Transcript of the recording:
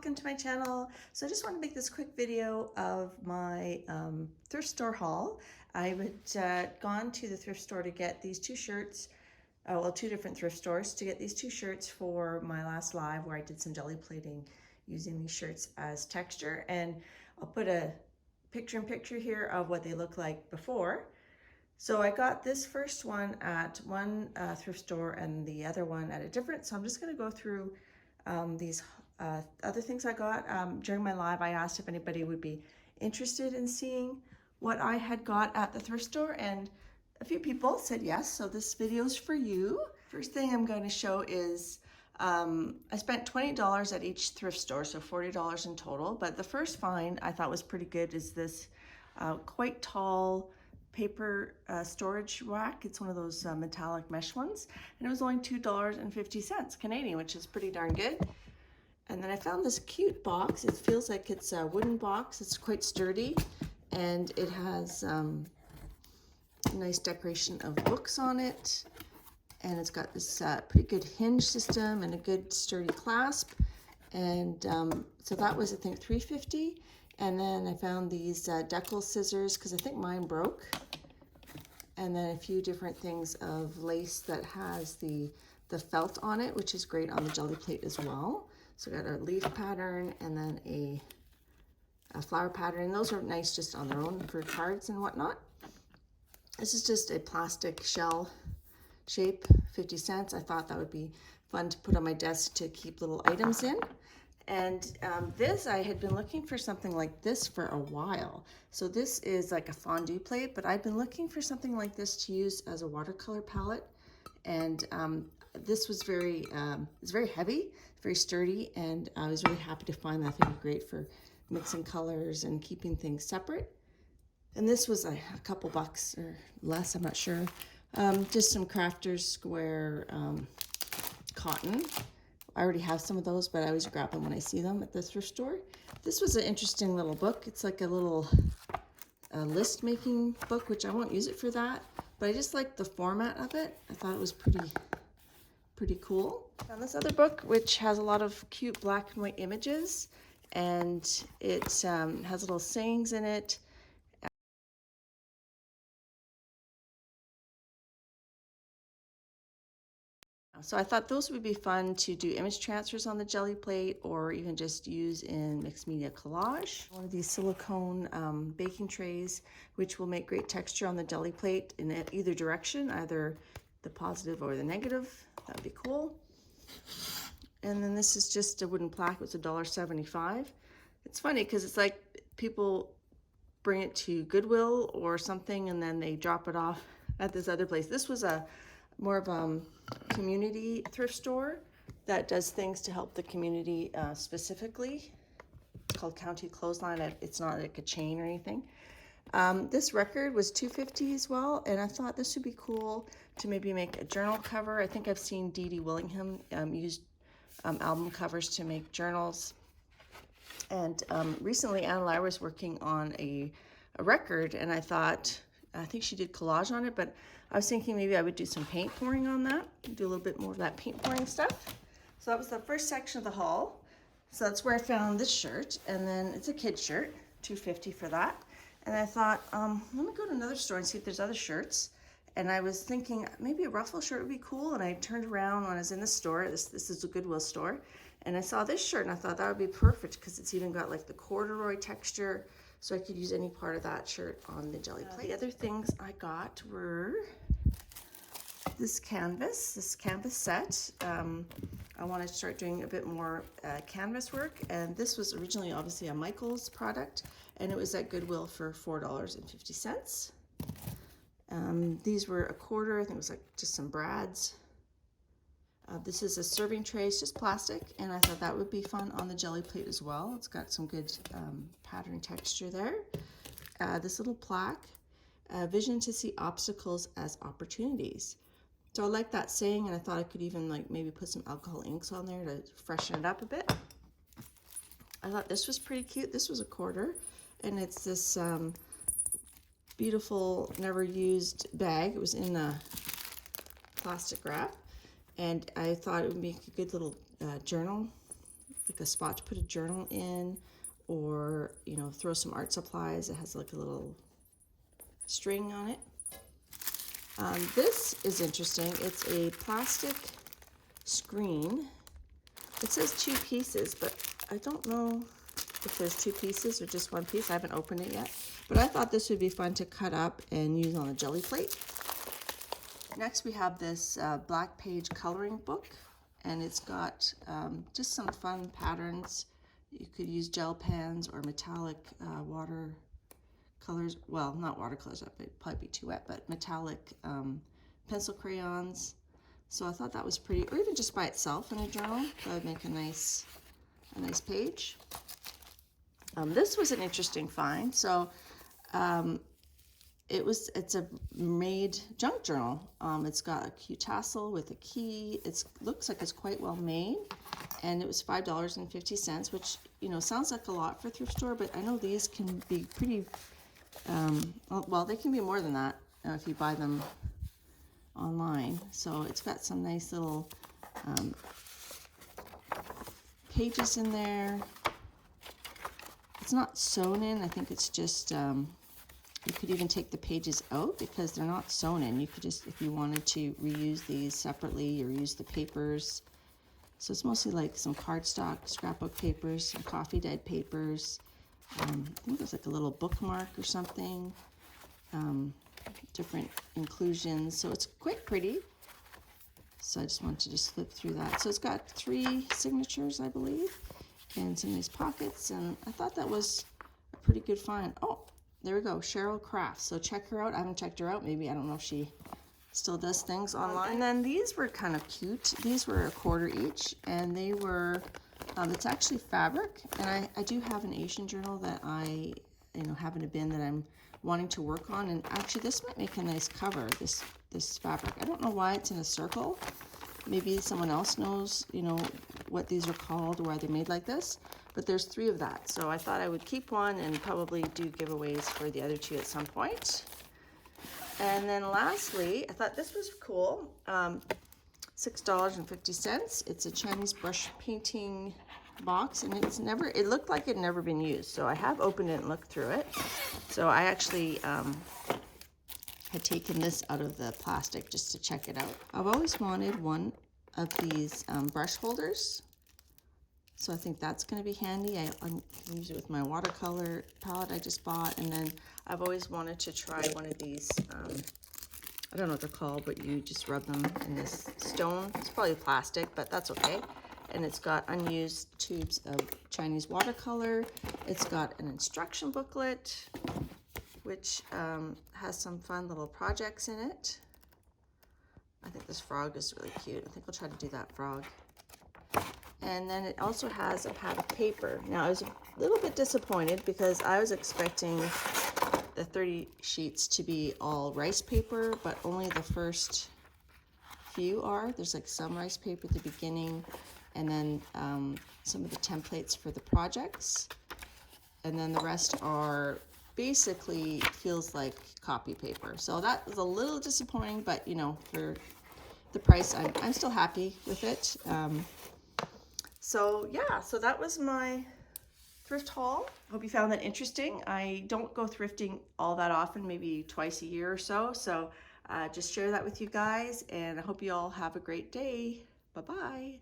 welcome to my channel. So I just want to make this quick video of my thrift store haul. I had gone to the thrift store to get these two shirts, well, two different thrift stores to get these two shirts for my last live where I did some jelly plating using these shirts as texture, and I'll put a picture-in-picture here of what they look like before. So I got this first one at one thrift store and the other one at a different. So I'm just going to go through these other things I got. During my live, I asked if anybody would be interested in seeing what I had got at the thrift store, and a few people said yes, so this video is for you. First thing I'm going to show is I spent $20 at each thrift store, so $40 in total, but the first find I thought was pretty good is this quite tall paper storage rack. It's one of those metallic mesh ones, and it was only $2.50 Canadian, which is pretty darn good. And then I found this cute box. It feels like it's a wooden box. It's quite sturdy, and it has a nice decoration of books on it, and it's got this pretty good hinge system and a good sturdy clasp. And so that was, I think, $3.50. And then I found these decal scissors because I think mine broke. And then a few different things of lace that has the felt on it, which is great on the jelly plate as well. So I got a leaf pattern and then a flower pattern. And those are nice just on their own for cards and whatnot. This is just a plastic shell shape, 50 cents. I thought that would be fun to put on my desk to keep little items in. And this, I had been looking for something like this for a while. So this is like a fondue plate, but I've been looking for something like this to use as a watercolor palette. And this was it's very heavy, very sturdy, and I was really happy to find that. I think it'd be great for mixing colors and keeping things separate. And this was a couple bucks or less, I'm not sure. Just some Crafters Square cotton. I already have some of those, but I always grab them when I see them at the thrift store. This was an interesting little book. It's like a little list making book, which I won't use it for that, but I just like the format of it. I thought it was pretty cool. And this other book, which has a lot of cute black and white images, and it has little sayings in it. So I thought those would be fun to do image transfers on the jelly plate, or even just use in mixed media collage. One of these silicone baking trays, which will make great texture on the jelly plate in either direction, either the positive or the negative. That would be cool. And then this is just a wooden plaque. It's $1.75. It's funny because it's like people bring it to Goodwill or something and then they drop it off at this other place. This was more of a community thrift store that does things to help the community specifically. It's called County Clothesline. It's not like a chain or anything. This record was $2.50 as well, and I thought this would be cool to maybe make a journal cover. I think I've seen Dee Dee Willingham use album covers to make journals. And recently Anna Lyra was working on a record, and I think she did collage on it, but I was thinking maybe I would do some paint pouring on that, do a little bit more of that paint pouring stuff. So that was the first section of the haul. So that's where I found this shirt, and then it's a kid's shirt, $2.50 for that. And I thought, let me go to another store and see if there's other shirts. And I was thinking maybe a ruffle shirt would be cool, and I turned around when I was in the store. This is a Goodwill store, and I saw this shirt, and I thought that would be perfect because it's even got like the corduroy texture, so I could use any part of that shirt on the jelly plate. The other things I got were this canvas set. I want to start doing a bit more canvas work, and this was originally obviously a Michaels product, and it was at Goodwill for $4.50. These were a quarter. I think it was like just some brads. This is a serving tray. It's just plastic, and I thought that would be fun on the jelly plate as well. It's got some good pattern texture there. This little plaque, vision to see obstacles as opportunities. So I like that saying, and I thought I could even like maybe put some alcohol inks on there to freshen it up a bit. I thought this was pretty cute. This was a quarter, and it's this beautiful, never used bag. It was in a plastic wrap, and I thought it would make a good little journal like a spot to put a journal in, or, you know, throw some art supplies. It has like a little string on it. This is interesting. It's a plastic screen. It says 2 pieces, but I don't know if there's 2 pieces or just 1 piece. I haven't opened it yet, but I thought this would be fun to cut up and use on a jelly plate. Next we have this black page coloring book, and it's got just some fun patterns. You could use gel pens or metallic water colors. Well, not watercolors, that would probably be too wet, but metallic pencil crayons. So I thought that was pretty, or even just by itself in a journal, that would make a nice page. This was an interesting find. So it's a made junk journal. It's got a cute tassel with a key. It looks like it's quite well made, and it was $5.50, which, you know, sounds like a lot for a thrift store, but I know these can be pretty, well, they can be more than that if you buy them online. So it's got some nice little pages in there. It's not sewn in. I think it's just, you could even take the pages out because they're not sewn in. You could just, if you wanted to, reuse these separately or use the papers. So it's mostly like some cardstock, scrapbook papers, some coffee dyed papers. I think there's like a little bookmark or something. Different inclusions. So it's quite pretty. So I just wanted to just flip through that. So it's got 3 signatures, I believe, and some nice pockets. And I thought that was a pretty good find. Oh, there we go, Cheryl Crafts. So check her out. I haven't checked her out. Maybe, I don't know if she still does things online. And then these were kind of cute. These were $1 each, and they were, it's actually fabric. And I do have an Asian journal that I, you know, have in a bin that I'm wanting to work on. And actually this might make a nice cover, this fabric. I don't know why it's in a circle. Maybe someone else knows, you know, what these are called or why they're made like this. But there's 3 of that. So I thought I would keep one and probably do giveaways for the other 2 at some point. And then lastly, I thought this was cool. $6.50. It's a Chinese brush painting box, and it looked like it had never been used. So I have opened it and looked through it. So I actually had taken this out of the plastic just to check it out. I've always wanted one of these brush holders. So I think that's going to be handy. I use it with my watercolor palette I just bought. And then I've always wanted to try one of these, I don't know what they're called, but you just rub them in this stone. It's probably plastic, but that's okay. And it's got unused tubes of Chinese watercolor. It's got an instruction booklet, which has some fun little projects in it. I think this frog is really cute. I think I'll try to do that frog. And then it also has a pad of paper. Now I was a little bit disappointed because I was expecting the 30 sheets to be all rice paper, but only the first few are. There's like some rice paper at the beginning, and then some of the templates for the projects. And then the rest are basically feels like copy paper. So that was a little disappointing, but you know, for the price, I'm still happy with it. So yeah, so that was my thrift haul. Hope you found that interesting. I don't go thrifting all that often, maybe twice a year or so. So just share that with you guys, and I hope you all have a great day. Bye-bye.